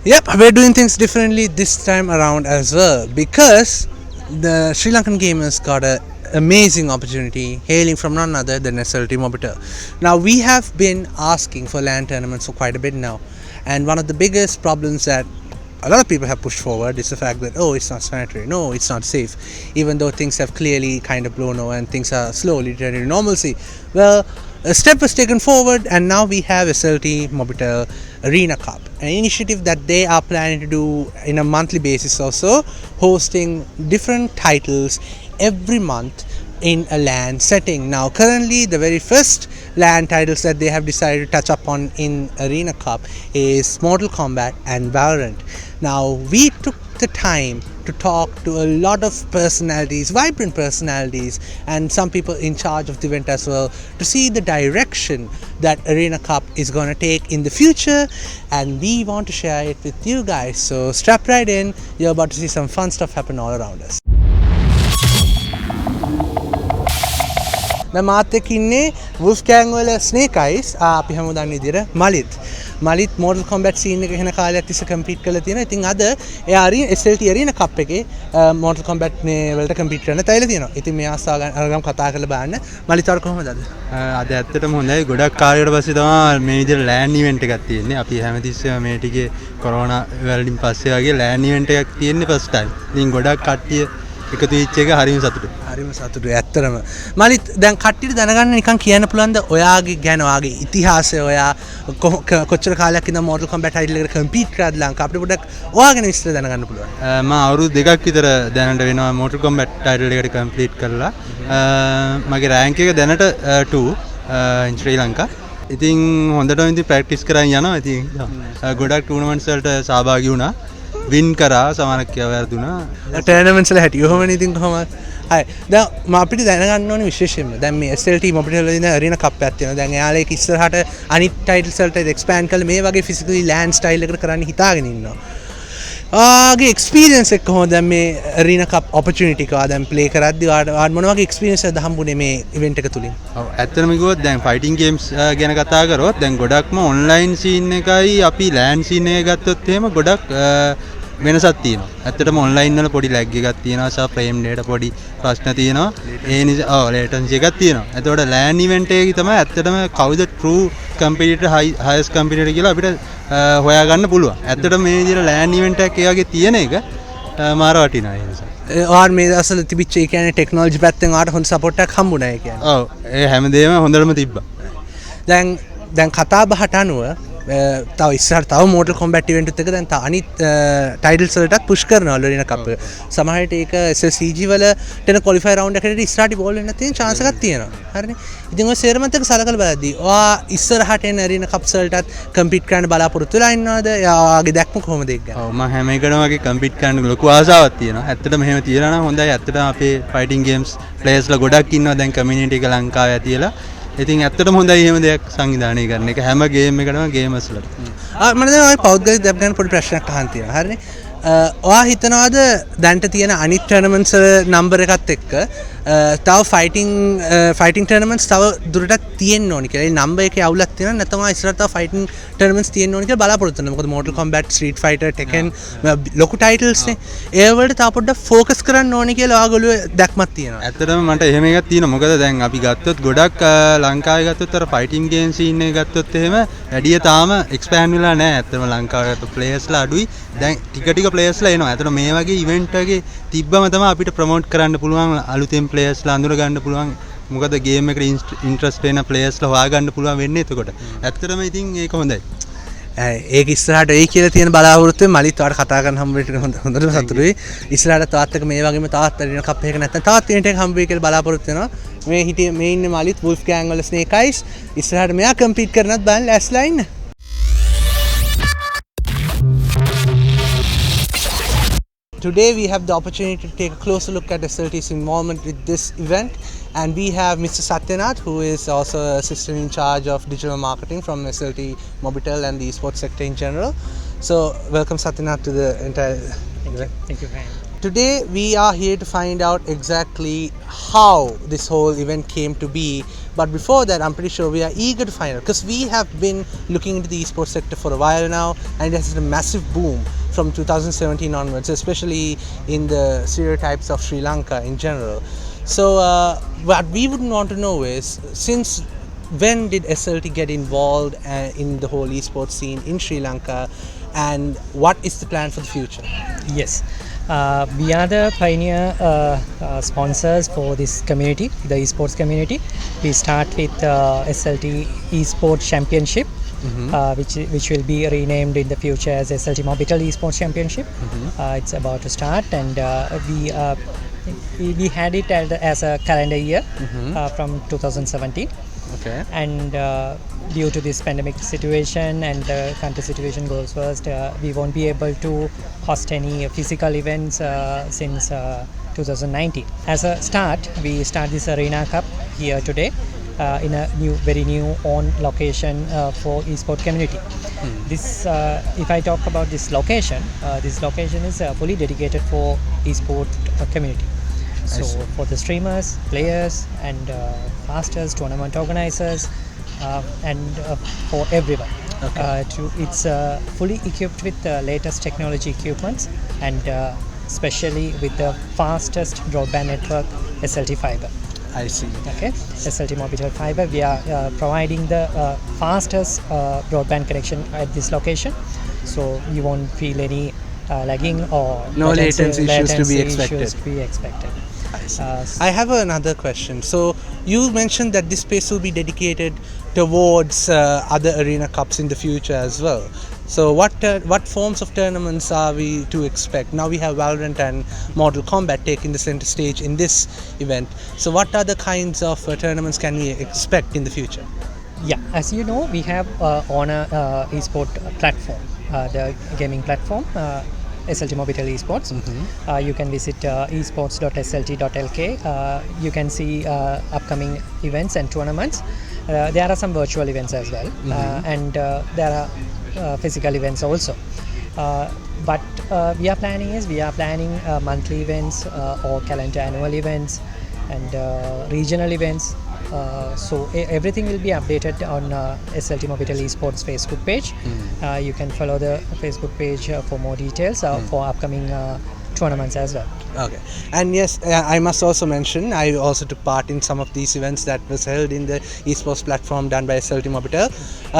Yep, we're doing things differently this time around as well because the Sri Lankan gamers got an amazing opportunity hailing from none other than SLT Mobitel. Now, we have been asking for LAN tournaments for quite a bit now, and one of the biggest problems that a lot of people have pushed forward is the fact that, oh, it's not sanitary, no, it's not safe, even though things have clearly kind of blown over and things are slowly returning to normalcy. Well, a step was taken forward, and now we have SLT Mobitel Arena Cup, an initiative that they are planning to do in a monthly basis also, hosting different titles every month in a LAN setting. Now currently the very first LAN titles that they have decided to touch upon in Arena Cup is Mortal Kombat and Valorant. Now we took the time to talk to a lot of personalities, vibrant personalities, and some people in charge of the event as well, to see the direction that Arena Cup is going to take in the future, and we want to share it with you guys. So strap right in, you're about to see some fun stuff happen all around us. දැන් මාත් එක්ක ඉන්නේ Wolfgang වල Snake Eyes අපි හැමෝම දන්න විදිහට Malith Mortal Kombat scene එක එහෙන කාලයක් තිස්සේ කම්පීට් කරලා තියෙනවා. ඉතින් අද එයා SLT Arena Cup එකේ Mortal Kombat මේ වලට කම්පීට් කරන්න තයිලා තියෙනවා. ඉතින් මේ ආසාව අරගම් කතා කරලා බලන්න. මලිත් වර කොහොමද අද? අද ඇත්තටම හොඳයි. ගොඩක් කාලයකට පස්සේ තමයි මේ විදිහට LAN event එකක් තියෙන්නේ. අපි හැමතිස්සෙම මේ ටිකේ කොරෝනා වලින් පස්සේ වගේ LAN event එකක් තියෙන්නේ first time. ඉතින් ගොඩක් කට්ටිය එකතු වෙච්ච එක හරිම සතුටුයි. හරිම සතුටුයි ඇත්තටම. මලිත් දැන් කට්ටියට දැනගන්න නිකන් කියන්න පුළුවන්ද ඔයාගේ ගැන ඔයාගේ ඉතිහාසය ඔයා කොච්චර කාලයක් ඉඳන් Mortal Kombat title එකට කම්පීට් කරාද ලංකාව අපිට පොඩ්ඩක් ඔයා ගැන විස්තර දැනගන්න පුළුවන්. මම අවුරුදු දෙකක් විතර දැනට වෙනවා Mortal Kombat title එකට කම්ප්ලීට් කරලා. මගේ රෑන්ක් එක දැනට 2 in Sri Lanka. ඉතින් හොඳටම ඉතින් ප්‍රැක්ටිස් කරන් යනවා. ඉතින් ගොඩක් ටූර්නමන්ට්ස් වලට සහභාගී වුණා. වින් කරා සමානක් කියලා වැරදුනා ටර්නමන්ට්ස් වල හැටි කොහොමද ඉතින් කොහොමද හරි දැන් මම අපිට දැනගන්න ඕනේ විශේෂයෙන්ම දැන් මේ SLT මොබිටල් වල ඉන්න අරීනා කප් එකක් තියෙනවා දැන් එයාලා ඒක ඉස්සරහට අනිත් ටයිටල්ස් වලට එක්ස්පෑන්ඩ් කරලා මේ වගේ ෆිසිකලි ලෑන්ඩ් ස්ටයිල් එකකට කරන්න හිතාගෙන ඉන්නවා ආගේ එක්ස්පීරියන්ස් එක කොහොමද දැන් මේ අරීනා කප් ඔපචුනිටි එක දැන් ප්ලේ කරද්දි ඔයාට මොන වගේ එක්ස්පීරියන්ස් එකක්ද හම්බුනේ මේ ඉවෙන්ට් එක තුලින් ඔව් ඇත්තටම කිව්වොත් දැන් ෆයිටින් ගේම්ස් ගැන කතා කරොත් දැන් ගොඩක්ම ඔන්ලයින් සීන් එකයි අපි ලෑන්ඩ් සීන් එක ගත්තොත් එහෙම ගොඩක් වෙනසක් තියෙනවා. ඇත්තටම ඔන්ලයින් වල පොඩි ලැග් එකක් තියෙනවා. සා ෆ්‍රේම් රේට් පොඩි ප්‍රශ්න තියෙනවා. ඒ නිසා ලේටන්සි එකක් තියෙනවා. එතකොට LAN ඉවෙන්ට් එකේ තමයි ඇත්තටම කවුද true competitor highest competitor කියලා අපිට හොයාගන්න පුළුවන්. ඇත්තටම මේ විදිහට LAN ඉවෙන්ට් එකක් ඒ වගේ තියෙන එක මාර වටිනවා ඒ නිසා. ඔයාලා මේ දවස්වල තිබිච්ච ඒ කියන්නේ ටෙක්නොලොජි පැත්තෙන් ඔයාලට හොඳ සපෝට් එකක් හම්බුණා ඒ කියන්නේ. ඔව් ඒ හැමදේම හොඳටම තිබ්බා. දැන් කතා බහට අනුව තව ඉස්සරහට තව Mortal Kombat event එකක දැන් අනිත් ටයිටල්ස් වලටත් පුෂ් කරනවා Arena Cup එක. සමහර විට ඒක SSCG වල ටෙන ක්වොලිෆයි රවුන්ඩ් එකකට ඉස්සරහට බෝල් වෙන්න තියෙන chance එකක් තියෙනවා. හරිනේ. ඉතින් ඔය සේරමත් එක සලකලා බලද්දී ඔයා ඉස්සරහට එන Arena Cups වලටත් කම්පීට් කරන්න බලාපොරොත්තු වෙලා ඉන්නවද? ඔයාගේ දැක්ම කොහොමද ඒක ගැන? ඔව් මම හැම එකටම වගේ කම්පීට් කරන්න ලොකු ආසාවක් තියෙනවා. ඇත්තටම එහෙම තියලා නම් හොඳයි. ඇත්තටම අපේ ෆයිටින් ගේම්ස් ප්ලේයර්ස්ලා ගොඩක් ඉන්නවා දැන් කමියුනිටි එක ලංකාවේ ඇතිලා. ඉතින් ඇත්තටම හොඳයි එහෙම දෙයක් සංවිධානය කරන එක හැම ගේම් එකකටම ගේමර්ස්ලට. මම දැන් ඔය පෞද්ගලික දෙයක් ගැන පොඩි ප්‍රශ්නයක් අහන්න තියෙනවා. හරිනේ. ඔයා හිතනවාද දැන්ට තියෙන අනිත් ටර්නමන්ට්ස් වල නම්බර් එකත් එක්ක තව ෆයිටිං ටර්නමන්ට්ස් තව දුරටත් තියෙන්න ඕනි කියලා. ඒ නම්බර් එකේ අවුලක් තියෙනවා නැත්නම් ඔයා ඉස්සරහට තව ෆයිටිං ටර්නමන්ට්ස් තියෙන්න ඕනි කියලා බලාපොරොත්තු වෙනවා. මොකද Mortal Kombat, Street Fighter, Tekken ලොකු ටයිටල්ස් නේ. ඒ වලට තව පොඩ්ඩක් ෆෝකස් කරන්න ඕනි කියලා ඔයාගොල්ලෝ දැක්මක් තියෙනවා. ඇත්තටම මට එහෙම එකක් තියෙනවා. මොකද දැන් අපි ගත්තොත් ගොඩක් ලංකාවේ ගත්තොත් අර ෆයිටිං ගේම් සීන් එක ගත්තොත් එහෙම වැඩිය තාම එක්ස්පෑන්ඩ් වෙලා නැහැ. ඇත්තටම ලංකාවේ ගත්ත ප්ලේයර්ස්ලා අඩුයි. දැන් ටික ප්ලේයර්ස්ලා එනවා. ඒතර මේ වගේ ඉවෙන්ට් එකේ තිබ්බම තමයි අපිට ප්‍රොමෝට් කරන්න පුළුවන් අලුතෙන් ප්ලේයර්ස්ලා අඳුර ගන්න පුළුවන්. මොකද ගේම් එකට ඉන්ට්‍රස්ට් වෙන ප්ලේයර්ස්ලා හොයා ගන්න පුළුවන් වෙන්නේ එතකොට. ඇත්තටම ඉතින් ඒක හොඳයි. ඒක ඉස්සරහට වෙයි කියලා තියෙන බලාපොරොත්තුවෙන් මලිත් ඔයාලට කතා කරන්න හම්බ වෙන්න හොඳටම සතුටුයි. ඉස්සරහට තවත් එක මේ වගේම තවත් Arena Cup එකක නැත්නම් තවත් ඉවෙන්ට් එකක් හම්බ වෙයි කියලා බලාපොරොත්තු වෙනවා. මේ ඉන්නේ මලිත් Wolfgang වල Snake Eyes. ඉස්සරහට මෙයා කම්පීට් කරනත් බලන්න ලෑස්තිලා ඉන්න. Today we have the opportunity to take a closer look at SLT's involvement with this event, and we have Mr. Satyanath, who is also assistant in charge of digital marketing from SLT Mobitel and the eSports sector in general. So welcome Satyanath to the entire event. Thank you. today we are here to find out exactly how this whole event came to be. But before that, I'm pretty sure we are eager to find out, because we have been looking into the esports sector for a while now, and it has had a massive boom from 2017 onwards, especially in the stereotypes of Sri Lanka in general. So what we would want to know is, since when did SLT get involved in the whole esports scene in Sri Lanka, and what is the plan for the future? Yes, we are the pioneer sponsors for this community, the esports community. We start with SLT Esports Championship, which will be renamed in the future as SLT Mobitel Esports Championship. It's about to start, and we had it as a calendar year from 2017. Okay. And due to this pandemic situation and the country situation goes first, we won't be able to host any physical events since 2019. As a start, we start this Arena Cup here today in a very new own location for esport community. This, if I talk about this location is fully dedicated for esport community. So for the streamers, players, and casters, tournament organizers, and for everyone. Okay. It's fully equipped with the latest technology equipments, and especially with the fastest broadband network, SLT fiber. I see. Okay, SLT Mobitel fiber. We are providing the fastest broadband connection at this location, so you won't feel any lagging or No latency issues to be expected. I have another question. So you mentioned that this space will be dedicated towards other arena cups in the future as well. So what forms of tournaments are we to expect? Now we have Valorant and Mortal Kombat taking the center stage in this event. So what other kinds of tournaments can we expect in the future? Yeah, as you know, we have on a esport platform, the gaming platform, SLT Mobitel Esports. You can visit esports.slt.lk. You can see upcoming events and tournaments. There are some virtual events as well, and there are physical events also. But we are planning monthly events or calendar annual events and regional events. So everything will be updated on SLT Mobitel Esports Facebook page. You can follow the Facebook page for more details for upcoming tournaments as well. Okay. And yes, I must also mention, I also took part in some of these events that was held in the esports platform done by SLT Mobitel.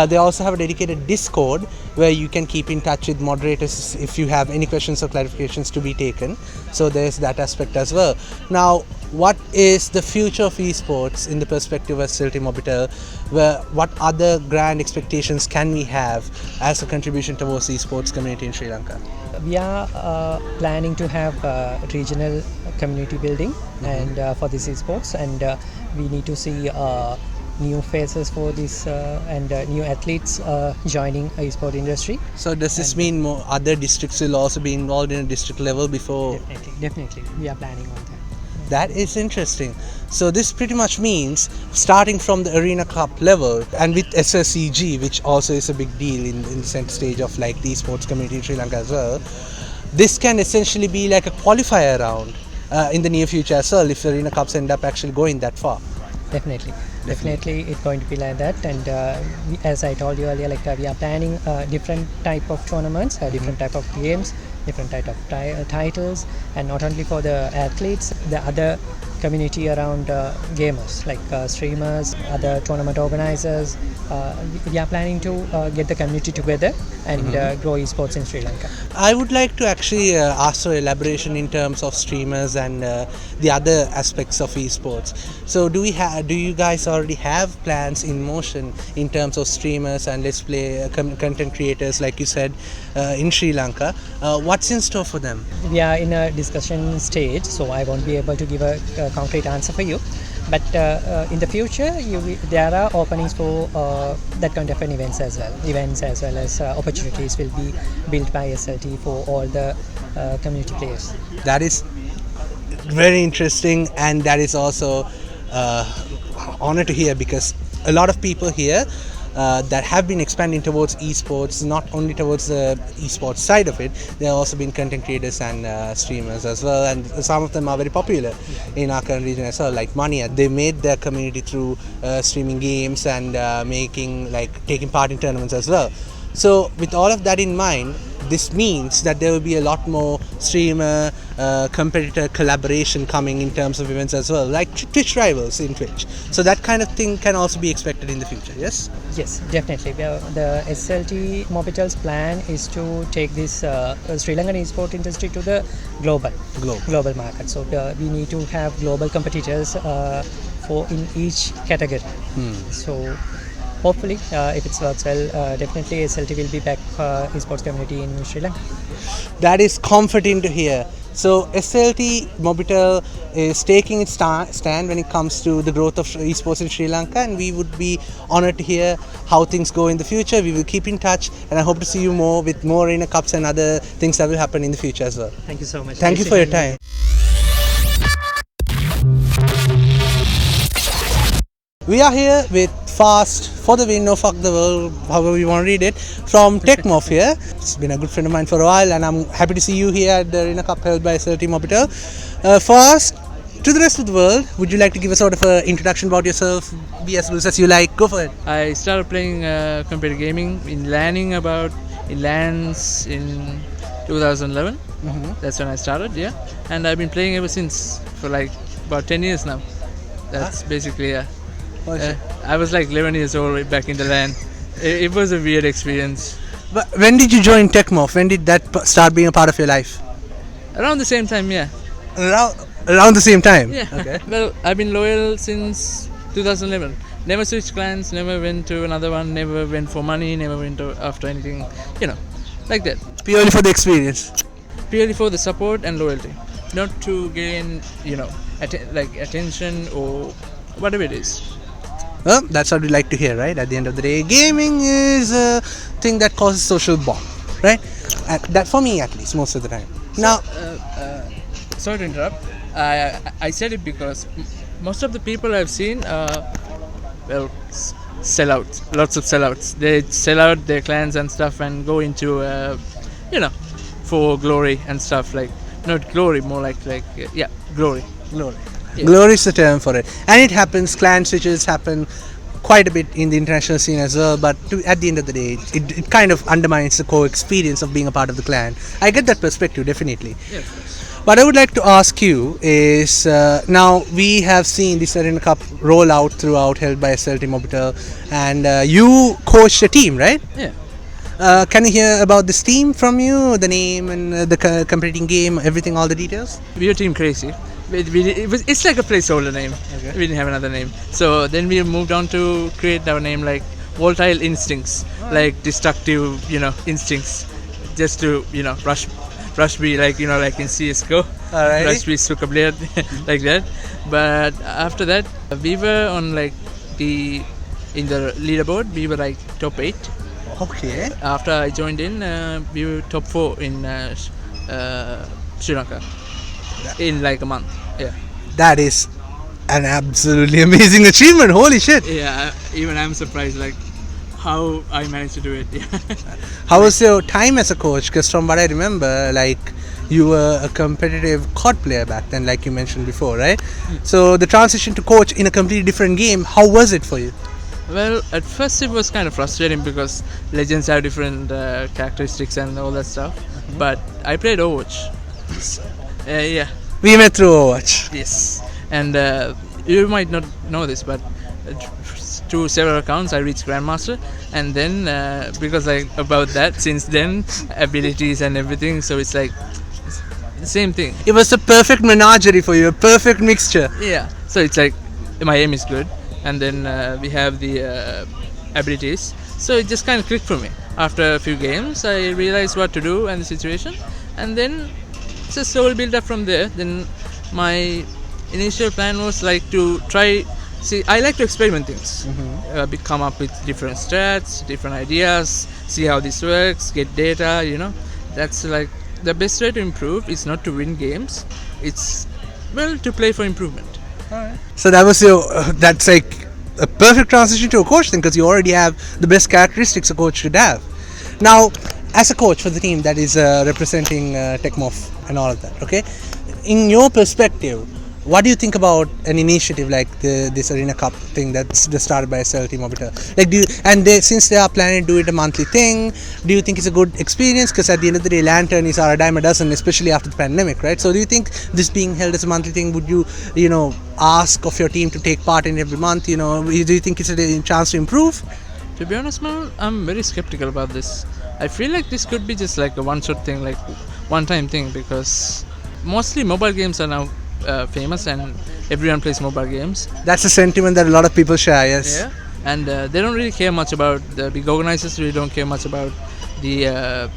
They also have a dedicated Discord where you can keep in touch with moderators if you have any questions or clarifications to be taken. So there's that aspect as well. Now, what is the future of esports in the perspective of SLT Mobitel? What other grand expectations can we have as a contribution towards the esports community in Sri Lanka? We are planning to have regional community building and for this esports, and we need to see new faces for this and new athletes joining esport industry. So does this mean more other districts will also be involved in a district level before? Definitely, we are planning on that. That is interesting. So this pretty much means starting from the Arena Cup level and with SSEG, which also is a big deal in the center stage of like the esports community in Sri Lanka as well, this can essentially be like a qualifier round in the near future as well if the Arena Cups end up actually going that far. Definitely it's going to be like that, and as I told you earlier, like we are planning different type of tournaments, different type of games, different type of titles, and not only for the athletes, the other community around gamers like streamers, other tournament organizers. We are planning to get the community together and grow esports in Sri Lanka. I would like to actually ask for elaboration in terms of streamers and the other aspects of esports. So do you guys already have plans in motion in terms of streamers and let's play content creators like you said in Sri Lanka? What's in store for them? We are in a discussion stage, so I won't be able to give a concrete answer for you. But in the future, there are openings for that kind of events as well as opportunities will be built by SLT for all the community players. That is very interesting, and that is also honor to hear, because a lot of people here that have been expanding towards eSports, not only towards the eSports side of it. There have also been content creators and streamers as well, and some of them are very popular in our current region as well, like Mania. They made their community through streaming games and taking part in tournaments as well. So with all of that in mind, this means that there will be a lot more streamer competitor collaboration coming in terms of events as well, like Twitch rivals in Twitch. So that kind of thing can also be expected in the future. Yes. Yes, definitely. The SLT Mobitel's plan is to take this Sri Lankan eSport industry to the global market. So we need to have global competitors for in each category. So hopefully, if it works well, definitely SLT will be back esports community in Sri Lanka. That is comforting to hear. So SLT Mobitel is taking its stand when it comes to the growth of esports in Sri Lanka, and we would be honored to hear how things go in the future. We will keep in touch, and I hope to see you more with more Arena Cups and other things that will happen in the future as well. Thank you so much. Thank you for your time. We are here with Fast for the Win, No Fuck the World, however you want to read it, from TechMorph here. It's been a good friend of mine for a while, and I'm happy to see you here at the Arena Cup held by SLT Mobitel. Fast, to the rest of the world, would you like to give a sort of an introduction about yourself? Be as loose as you like. Go for it. I started playing computer gaming in LANs in 2011. That's when I started, yeah. And I've been playing ever since for like about 10 years now. That's basically, yeah. I was like 11 years old back in the LAN. It was a weird experience. But when did you join TechMorph? When did that start being a part of your life? Around the same time, yeah. Around the same time? Yeah. Okay. Well, I've been loyal since 2011. Never switched clans, never went to another one, never went for money, never went after anything, like that. Purely for the experience? Purely for the support and loyalty. Not to gain, attention or whatever it is. Well, that's what we like to hear, right? At the end of the day, gaming is a thing that causes social bond, right? That for me, at least, most of the time. Now, sorry to interrupt. I said it because most of the people I've seen sellouts. Lots of sellouts. They sell out their clans and stuff and go into, for glory and stuff. Like, not glory, more like glory. glory. Yes. Glory is the term for it, and it happens. Clan switches happen quite a bit in the international scene as well, but at the end of the day, it kind of undermines the core experience of being a part of the clan. I get that perspective, definitely. Yes. But I would like to ask you is, now we have seen this Arena Cup roll out throughout, held by SLT Mobitel, and you coached a team, right? Yeah. Can you hear about this team from you, the name and the competing game, everything, all the details? We were Team Crazy. It's like a placeholder name. Okay. We didn't have another name. So then we moved on to create our name like Volatile Instincts, like destructive, instincts, just to, rush be like, like in CSGO. Alrighty. Rush be suka blade, like that. But after that, we were on in the leaderboard, we were like top 8. Okay. After I joined in, we were top 4 in Sri Lanka in like a month. Yeah. That is an absolutely amazing achievement. Holy shit. Yeah, even I'm surprised like how I managed to do it. Yeah. How was your time as a coach? Because from what I remember, like you were a competitive COD player back then, like you mentioned before, right? So the transition to coach in a completely different game, how was it for you? Well, at first it was kind of frustrating because legends have different characteristics and all that stuff. But I played Overwatch. Yeah. We met through Overwatch. Yes. And you might not know this, but through several accounts I reached Grandmaster, and then because about that, since then abilities and everything, so it's like the same thing. It was a perfect menagerie for you, a perfect mixture. Yeah. So it's like my aim is good, and then we have the abilities. So it just kind of clicked for me. After a few games, I realized what to do and the situation, and then it's a slow build up from there. Then my initial plan was like to try. See, I like to experiment things, come up with different strats, different ideas, see how this works, get data. That's like the best way to improve. Is not to win games. It's to play for improvement. So that was your. That's like a perfect transition to a coach thing, because you already have the best characteristics a coach should have. Now, as a coach for the team that is representing TechMorph and all of that, okay, in your perspective, what do you think about an initiative like this Arena Cup thing that's started by SLT Mobiter? Like, since they are planning to do it a monthly thing, do you think it's a good experience? Because at the end of the day, LAN are a dime a dozen, especially after the pandemic, right? So do you think this being held as a monthly thing, would you, ask of your team to take part in every month? Do you think it's a chance to improve? To be honest, man, I'm very skeptical about this. I feel like this could be just like a one-shot thing, like one-time thing, because mostly mobile games are now famous and everyone plays mobile games. That's a sentiment that a lot of people share, yes. Yeah. And they don't really care much about the big organizers, really don't care much about the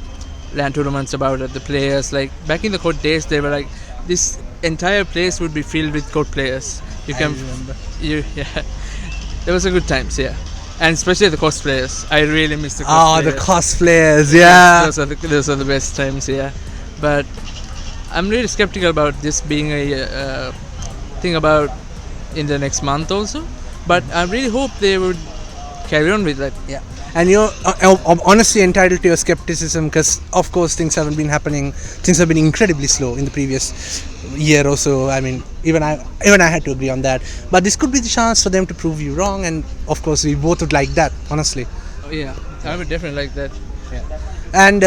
LAN tournaments, about the players. Like back in the COD days, they were like, this entire place would be filled with COD players. I remember. Yeah. There was a good times, yeah. And especially the cosplayers. I really miss the cosplayers. Oh, the cosplayers, yeah. Those are the best times, yeah. But I'm really skeptical about this being a thing about in the next month also. But I really hope they would carry on with that. Yeah. And you're honestly entitled to your skepticism, because of course things haven't been happening. Things have been incredibly slow in the previous year or so. I mean, even I had to agree on that. But this could be the chance for them to prove you wrong, and of course we both would like that, honestly. Oh, yeah, I would definitely like that. Yeah. And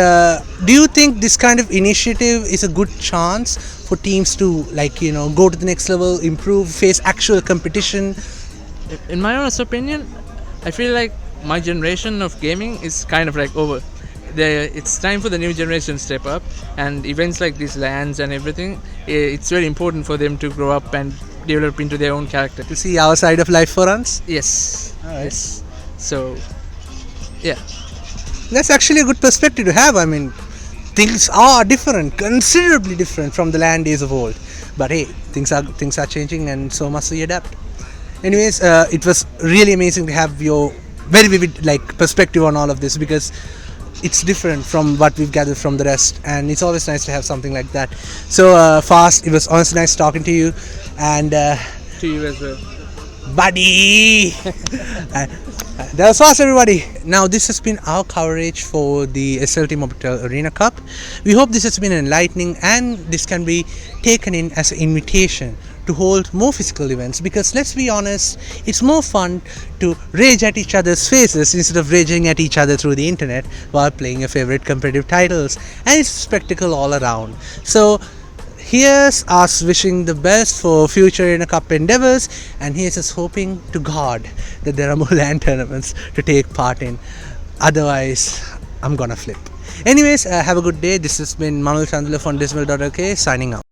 do you think this kind of initiative is a good chance for teams to, like, go to the next level, improve, face actual competition? In my honest opinion, I feel like my generation of gaming is kind of like over. It's time for the new generation to step up, and events like these LANs and everything, it's very important for them to grow up and develop into their own character. To see our side of life for once? Yes. Alright. Yes. So, yeah. That's actually a good perspective to have. I mean, things are different, considerably different from the LAN days of old. But hey, things are changing, and so must we adapt. Anyways, it was really amazing to have your very vivid perspective on all of this, because it's different from what we've gathered from the rest, and it's always nice to have something like that. So Fast, it was honestly nice talking to you, and To you as well. buddy. That was Fast, everybody. Now this has been our coverage for the SLT Mobile Arena Cup. We hope this has been enlightening, and this can be taken in as an invitation to hold more physical events, because let's be honest, it's more fun to rage at each other's faces instead of raging at each other through the internet while playing your favorite competitive titles, and it's a spectacle all around. So here's us wishing the best for future Arena Cup endeavors, and here's us hoping to God that there are more LAN tournaments to take part in. Otherwise, I'm gonna flip. Anyways, have a good day. This has been Manul Chandler from DecibelLK signing out.